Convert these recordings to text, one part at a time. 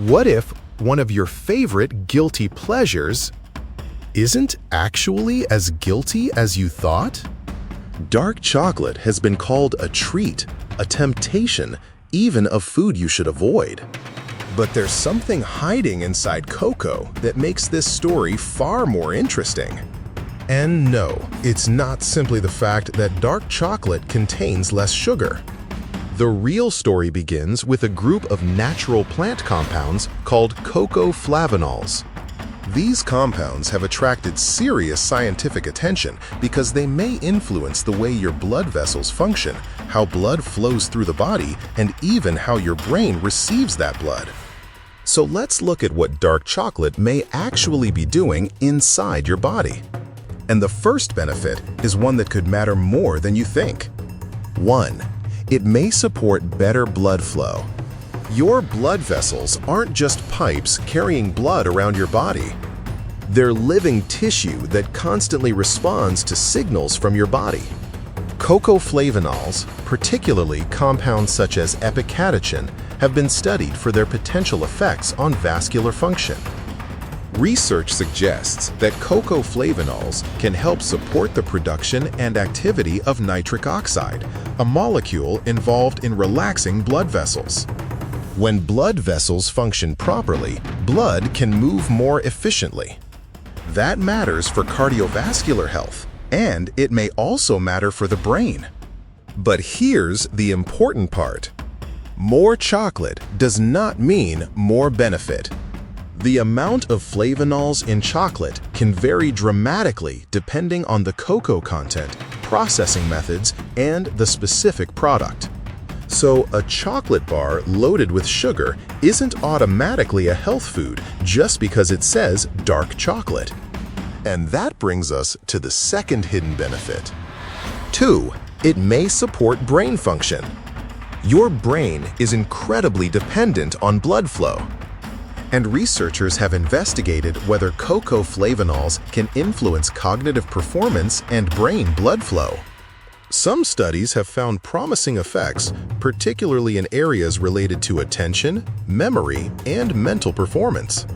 What if one of your favorite guilty pleasures isn't actually as guilty as you thought? Dark chocolate has been called a treat, a temptation, even a food you should avoid. But there's something hiding inside cocoa that makes this story far more interesting. And no, it's not simply the fact that dark chocolate contains less sugar. The real story begins with a group of natural plant compounds called cocoa flavanols. These compounds have attracted serious scientific attention because they may influence the way your blood vessels function, how blood flows through the body, and even how your brain receives that blood. So let's look at what dark chocolate may actually be doing inside your body. And the first benefit is one that could matter more than you think. 1. It may support better blood flow. Your blood vessels aren't just pipes carrying blood around your body. They're living tissue that constantly responds to signals from your body. Cocoa flavanols, particularly compounds such as epicatechin, have been studied for their potential effects on vascular function. Research suggests that cocoa flavanols can help support the production and activity of nitric oxide, a molecule involved in relaxing blood vessels. When blood vessels function properly, blood can move more efficiently. That matters for cardiovascular health, and it may also matter for the brain. But here's the important part. More chocolate does not mean more benefit. The amount of flavanols in chocolate can vary dramatically depending on the cocoa content, processing methods, and the specific product. So a chocolate bar loaded with sugar isn't automatically a health food just because it says dark chocolate. And that brings us to the second hidden benefit. 2. It may support brain function. Your brain is incredibly dependent on blood flow. And researchers have investigated whether cocoa flavanols can influence cognitive performance and brain blood flow. Some studies have found promising effects, particularly in areas related to attention, memory, and mental performance.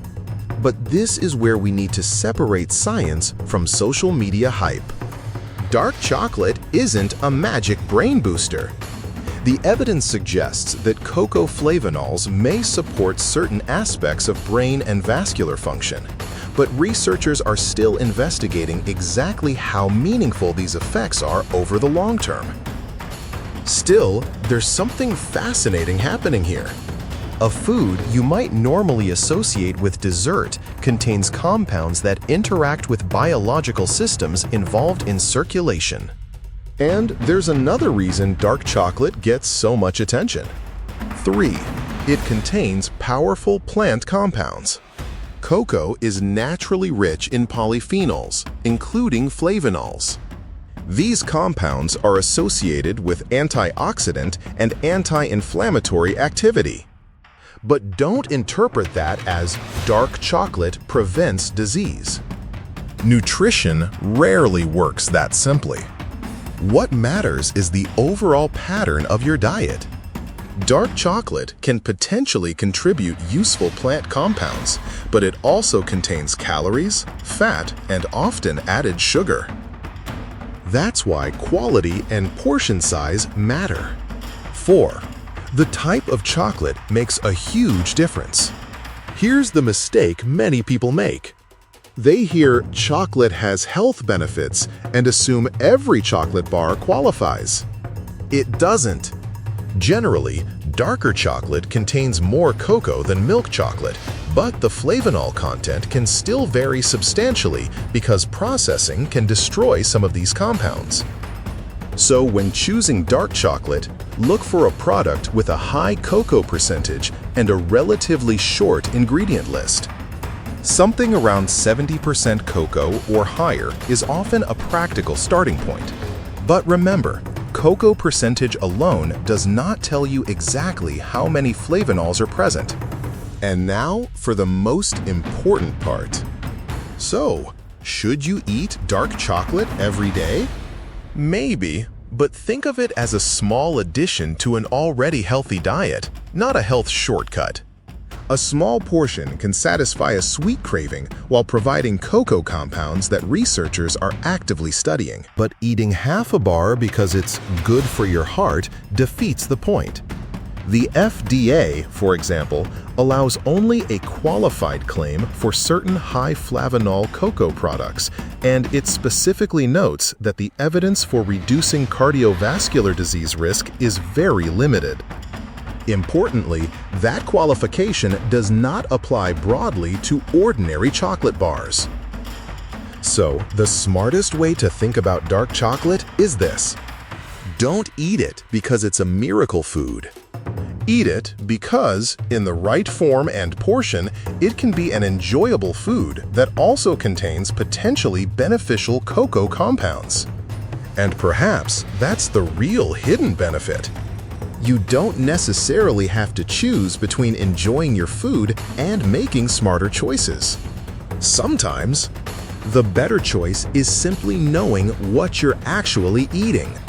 But this is where we need to separate science from social media hype. Dark chocolate isn't a magic brain booster. The evidence suggests that cocoa flavanols may support certain aspects of brain and vascular function, but researchers are still investigating exactly how meaningful these effects are over the long term. Still, there's something fascinating happening here. A food you might normally associate with dessert contains compounds that interact with biological systems involved in circulation. And there's another reason dark chocolate gets so much attention. 3. It contains powerful plant compounds. Cocoa is naturally rich in polyphenols, including flavanols. These compounds are associated with antioxidant and anti-inflammatory activity. But don't interpret that as dark chocolate prevents disease. Nutrition rarely works that simply. What matters is the overall pattern of your diet. Dark chocolate can potentially contribute useful plant compounds, but it also contains calories, fat, and often added sugar. That's why quality and portion size matter. 4. The type of chocolate makes a huge difference. Here's the mistake many people make. They hear chocolate has health benefits and assume every chocolate bar qualifies. It doesn't. Generally, darker chocolate contains more cocoa than milk chocolate, but the flavanol content can still vary substantially because processing can destroy some of these compounds. So when choosing dark chocolate, look for a product with a high cocoa percentage and a relatively short ingredient list. Something around 70% cocoa or higher is often a practical starting point. But remember, cocoa percentage alone does not tell you exactly how many flavanols are present. And now for the most important part. So, should you eat dark chocolate every day? Maybe, but think of it as a small addition to an already healthy diet, not a health shortcut. A small portion can satisfy a sweet craving while providing cocoa compounds that researchers are actively studying. But eating half a bar because it's good for your heart defeats the point. The FDA, for example, allows only a qualified claim for certain high flavanol cocoa products, and it specifically notes that the evidence for reducing cardiovascular disease risk is very limited. Importantly, that qualification does not apply broadly to ordinary chocolate bars. So, the smartest way to think about dark chocolate is this: don't eat it because it's a miracle food. Eat it because, in the right form and portion, it can be an enjoyable food that also contains potentially beneficial cocoa compounds. And perhaps that's the real hidden benefit. You don't necessarily have to choose between enjoying your food and making smarter choices. Sometimes, the better choice is simply knowing what you're actually eating.